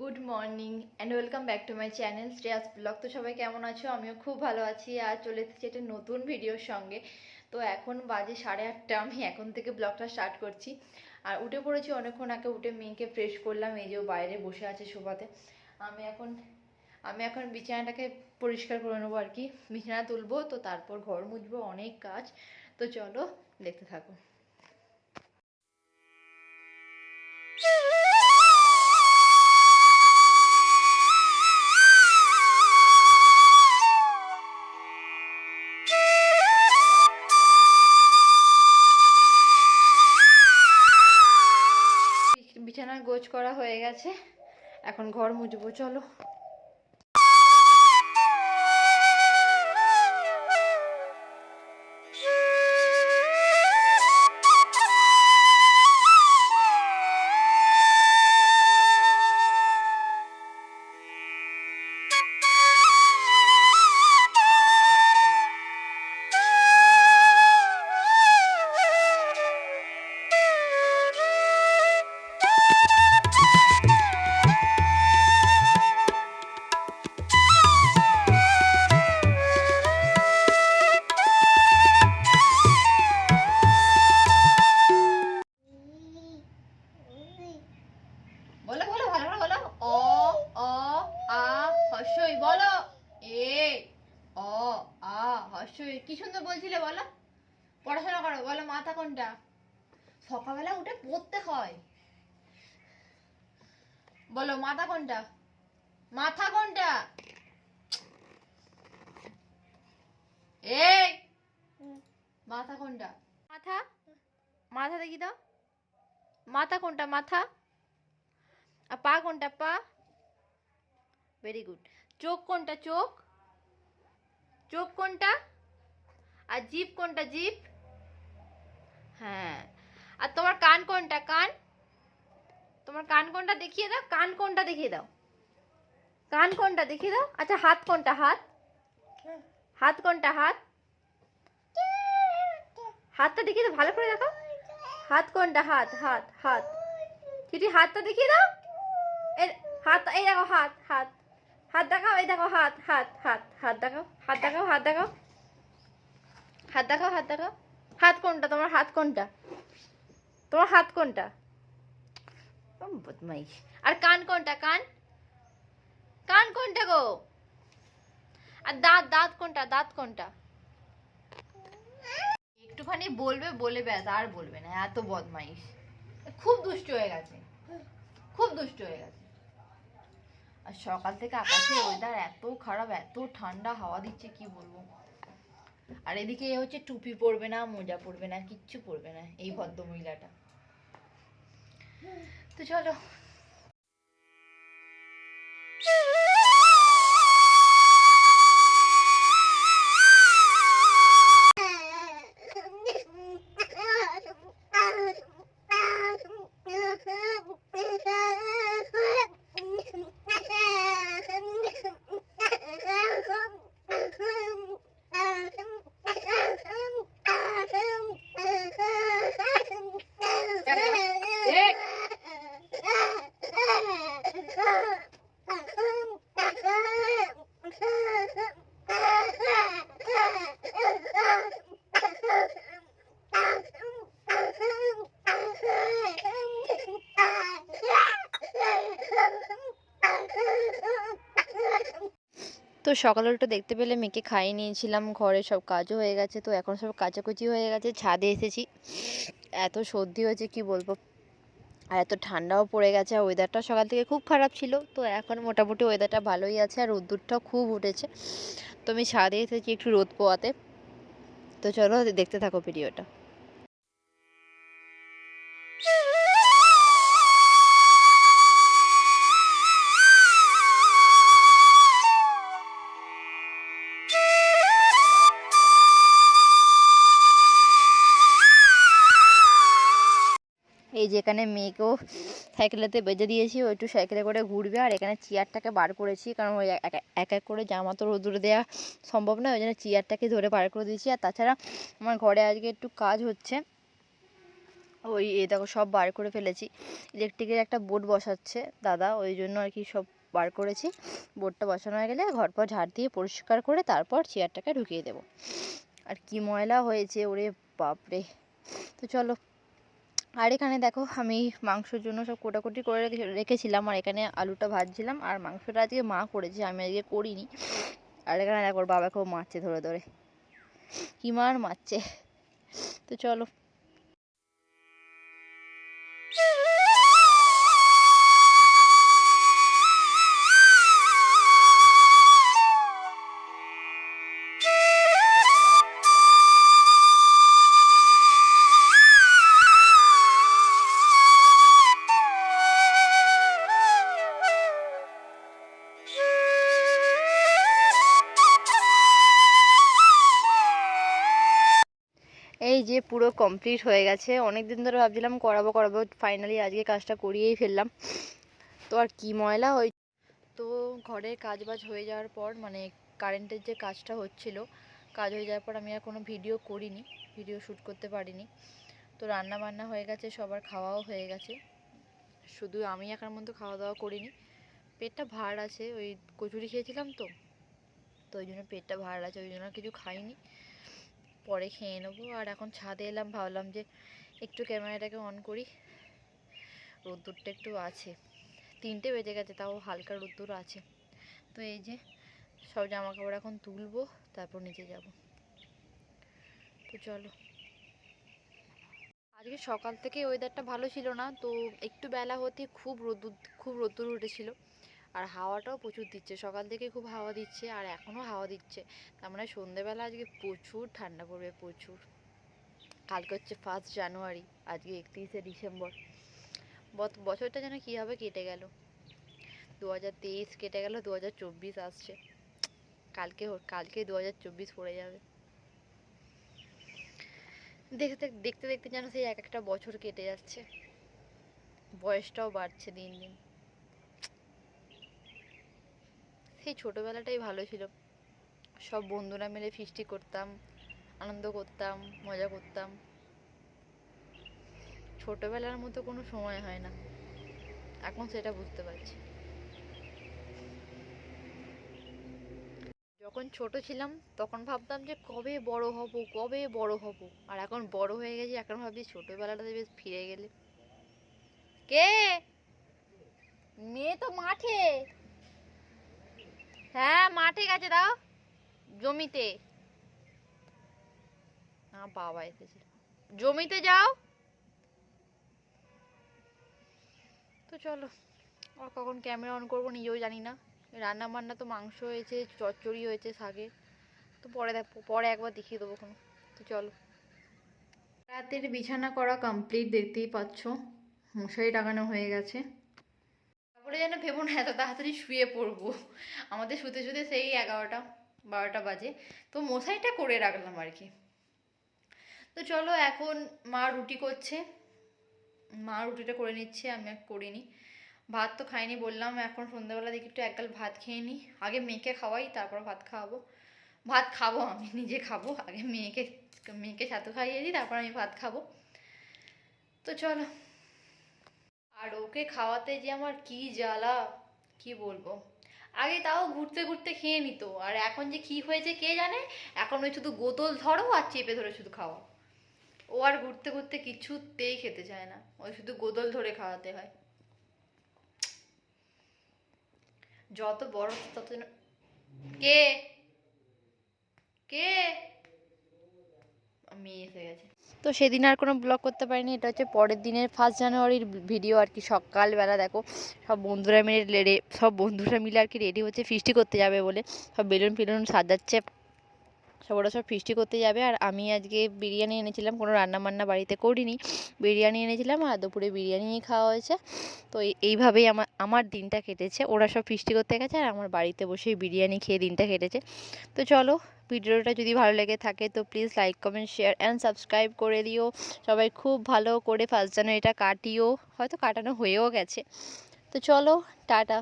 Good morning and welcome back to my channel Shreyas blog. তো সবাই কেমন আছো? আমিও খুব ভালো আছি। আর চলে এসেছি একটা নতুন ভিডিওর সঙ্গে। তো এখন বাজে 8:30। আমি এখন থেকে ব্লগটা স্টার্ট করছি। আর উঠে পড়েছি অনেকক্ষণ আগে। উঠে মেয়েকে ফ্রেশ করলাম। এই যে বাইরে বসে আছে সোফাতে। আমি এখন আমি এখন বিছানাটাকে পরিষ্কার করে নেবো আর কি। বিছানা তুলবো, তো তারপর ঘর মুছবো, অনেক কাজ। তো চলো দেখতে থাকো। বিছানা গোছ করা হয়ে গেছে, এখন ঘর মুছবো। চলো। বলো বলো ভালো করে বলো। অ অ আ হস্যই বলো। এ অ আ হস্যই। কি সুন্দর বলছিলে বলো। পড়াশোনা করো। বলো মাথা কোনটা? সকালবেলা উঠে পড়তে হয়। বলো মাথা কোনটা? মাথা কোনটা? এই মাথা কোনটা? মাথা, মাথা দেখি দাও। মাথা কোনটা? মাথা। আর পা কোনটা? পা। Very good. চোখ কোনটা? চোখ। চোখ কোনটা? আর জিভ কোনটা? জিভ। হ্যাঁ। আর তোমার কান কোনটা? কান। তোমার কান কোনটা দেখিয়ে দাও। কান কোনটা দেখিয়ে দাও। কান কোনটা দেখিয়ে দাও। আচ্ছা হাত কোনটা? হাত। হাত কোনটা? হাত। হাতটা দেখিয়ে দাও, ভালো করে দেখো। হাত কোনটা? হাত হাত হাত। চিঠি হাতটা দেখিয়ে দাও। এই হাত, এই দেখো হাত হাত। হাত দেখাও, এই দেখো হাত হাত হাত। হাত দেখাও, হাত দেখাও, হাত দেখাও। হাত দেখাও, হাত দেখাও। হাত কোনটা তোমার? হাত কোনটা তোমার? হাত কোনটা? বদমাইশ। আর কান কোনটা? কান। কান কোনটা গো? আর দাঁত, দাঁত কোনটা? দাঁত কোনটা? একটুখানি বলবে, বলে ব্যাস, আর বলবে না। এত বদমাইশ, খুব দুষ্ট হয়ে গেছে, খুব দুষ্ট হয়ে গেছে। আর সকাল থেকে আকাশের ওয়েদার এত খারাপ, এত ঠান্ডা হাওয়া দিচ্ছে কি বলবো। আর এদিকে এ হচ্ছে টুপি পরবে না, মোজা পরবে না, কিচ্ছু পরবে না এই ভদ্র মহিলাটা। তো চলো। তো সকালে উঠে দেখতে পেলে মেয়েকে খাইয়ে নিয়েছিলাম, ঘরে সব কাজও হয়ে গেছে। তো এখন সব কাচাকুচি হয়ে গেছে, ছাদে এসেছি। এত সর্দি হয়েছে কি বলবো, আর এত ঠান্ডাও পড়ে গেছে। আর ওয়েদারটা সকাল থেকে খুব খারাপ ছিল, তো এখন মোটামুটি ওয়েদারটা ভালোই আছে। আর রোদ্দুরটাও খুব উঠেছে, তো আমি ছাদে এসেছি একটু রোদ পোয়াতে। তো চলো দেখতে থাকো ভিডিওটা। এই যেখানে মেয়েকেও সাইকেলেতে বেঁধে দিয়েছি, ও একটু সাইকেলে করে ঘুরবে। আর এখানে চেয়ারটাকে বার করেছি, কারণ ওই এক এক করে জামা তো রোদ্দুরে দেওয়া সম্ভব নয়, ওই জন্য চেয়ারটাকে ধরে বার করে দিয়েছি। আর তাছাড়া আমার ঘরে আজকে একটু কাজ হচ্ছে, ওই দেখো সব বার করে ফেলেছি। ইলেকট্রিকের একটা বোর্ড বসাচ্ছে দাদা, ওই জন্য আর কি সব বার করেছি। বোর্ডটা বসানো হয়ে গেলে ঘর পর ঝাড় দিয়ে পরিষ্কার করে তারপর চেয়ারটাকে ঢুকিয়ে দেবো। আর কি ময়লা হয়েছে ওরে বাপরে। তো চলো, আর এখানে দেখো আমি মাংসের জন্য সব কোটাকুটি করে রেখেছিলাম, আর এখানে আলুটা ভাজছিলাম। আর মাংসটা আজকে মা করেছে, আমি আজকে করিনি। আর এখানে দেখো বাবাকেও মারছে ধরে ধরে, কি মারছে। তো চলো, এই যে পুরো কমপ্লিট হয়ে গেছে। অনেক দিন ধরে ভাবছিলাম করাবো, ফাইনালি আজকে কাজটা করিয়েই ফেললাম। তো আর কি ময়লা হয়ে, তো ঘরের কাজ বাজ হয়ে যাওয়ার পর, মানে কারেন্টের যে কাজটা হচ্ছিল, কাজ হয়ে যাওয়ার পর আমি আর কোনো ভিডিও করিনি, ভিডিও শ্যুট করতে পারিনি। তো রান্না বান্না হয়ে গেছে, সবার খাওয়াও হয়ে গেছে, শুধু আমি একার মতো খাওয়া দাওয়া করিনি। পেটটা ভার আছে, ওই কচুরি খেয়েছিলাম তো ওই জন্য পেটটা ভার আছে, ওই জন্য কিছু খাইনি, পরে খেয়ে নেবো। আর এখন ছাদে এলাম, ভাবলাম যে একটু ক্যামেরাটাকে অন করি, রোদ্দুরটা একটু আছে, 3টে বেজে গেছে তাও হালকা রোদ্দুর আছে। তো এই যে সব জামা কাপড় এখন তুলবো, তারপর নিচে যাব। তো চলো, আজকে সকাল থেকে ওয়েদারটা ভালো ছিল না, তো একটু বেলা হতে খুব রোদ্দুর উঠেছিল। আর হাওয়াটাও প্রচুর দিচ্ছে, সকাল থেকে খুব হাওয়া দিচ্ছে, আর এখনও হাওয়া দিচ্ছে। তার মানে সন্ধ্যেবেলা আজকে প্রচুর ঠান্ডা পড়বে, প্রচুর। কালকে হচ্ছে 1 জানুয়ারি, আজকে 31শে ডিসেম্বর। বছরটা যেন কীভাবে কেটে গেল, 2023 কেটে গেল, 2024 আসছে। কালকে 2024 পড়ে যাবে। দেখতে দেখতে দেখতে যেন সেই এক একটা বছর কেটে যাচ্ছে, বয়সটাও বাড়ছে দিন দিন। সেই ছোটবেলাটাই ভালো ছিল, সব বন্ধুরা মিলে ফিস্টি করতাম, আনন্দ করতাম, মজা করতাম। ছোটবেলার মতো কোনো সময় হয় না, এখন সেটা বুঝতে পারছি। যখন ছোট ছিলাম তখন ভাবতাম যে কবে বড় হব, আর এখন বড় হয়ে গেছি, এখন ভাবছি ছোটবেলাটাতে বেশ ফিরে গেলে। কে? মেয়ে তো মাঠে। হ্যাঁ মাঠে গেছে, দাও জমিতে। না বাবা এসেছে, জমিতে যাও। তো চলো, আর কখন ক্যামেরা অন করবো নিজেও জানি না। রান্না বান্না তো মাংস হয়েছে, চচ্চড়ি হয়েছে শাকে, তো পরে একবার দেখিয়ে দেবো কোনো। তো চলো, রাতের বিছানা করা কমপ্লিট, দেখতেই পাচ্ছ মশারি টাঙানো হয়ে গেছে। তারপরে যেন ভেবো না এত তাড়াতাড়ি শুয়ে পড়বো, আমাদের শুতে শুতে সেই 11টা 12টা বাজে, তো মশারিটা করে রাখলাম আর কি। তো চলো, এখন মা রুটি করছে, মা রুটিটা করে নিচ্ছে, আমি আর করিনি। ভাত তো খাইনি বললাম, এখন সন্ধ্যাবেলা দেখি একটু একগাল ভাত খেয়ে নিই, আগে মেয়েকে খাওয়াই তারপর ভাত খাওয়াবো। ভাত খাবো, আমি নিজে খাবো আগে, মেয়েকে ছাতু খাইয়ে দিই, তারপর আমি ভাত খাবো। তো চলো, আর ওকে খাওয়াতে যে আমার কি জ্বালা, কি বলবো। আগে তাও ঘুরতে ঘুরতে খেয়ে নিত, আর এখন যে কি হয়েছে কে জানে, এখন ওই শুধু বোতল ধরো আর চেপে ধরে শুধু খাওয়া। ও আর ঘুরতে ঘুরতে কিছুতেই খেতে চায় না, ওই শুধু গোদল ধরে খাওয়াতে হয়। যত বড় তত। কে? কে? মেয়ে এসে গেছে। তো সেদিন আর কোনো ব্লগ করতে পারিনি, এটা হচ্ছে পরের দিনের 1 জানুয়ারির ভিডিও আর কি। সকালবেলা দেখো সব বন্ধুরা মিলে আর কি রেডি হচ্ছে ফিস্টি করতে যাবে বলে, সব বেলুন ফেলুন সাজাচ্ছে, ওরা সব ফিস্টি করতে যাবে। আর আমি আজকে বিরিয়ানি এনেছিলাম, কোনো রান্না বান্না বাড়িতে করিনি, বিরিয়ানি এনেছিলাম, আর দুপুরে বিরিয়ানিই খাওয়া হয়েছে। তো এইভাবেই আমার দিনটা কেটেছে, ওরা সব ফিস্টি করতে গেছে আর আমার বাড়িতে বসেই বিরিয়ানি খেয়ে দিনটা কেটেছে। তো চলো, ভিডিওটা যদি ভালো লেগে থাকে তো please like comment share and subscribe করে দিও। সবাই খুব ভালো করে 1 জানুয়ারিটা কাটিও, হয়তো কাটানো হয়েও গেছে। তো চলো, টাটা।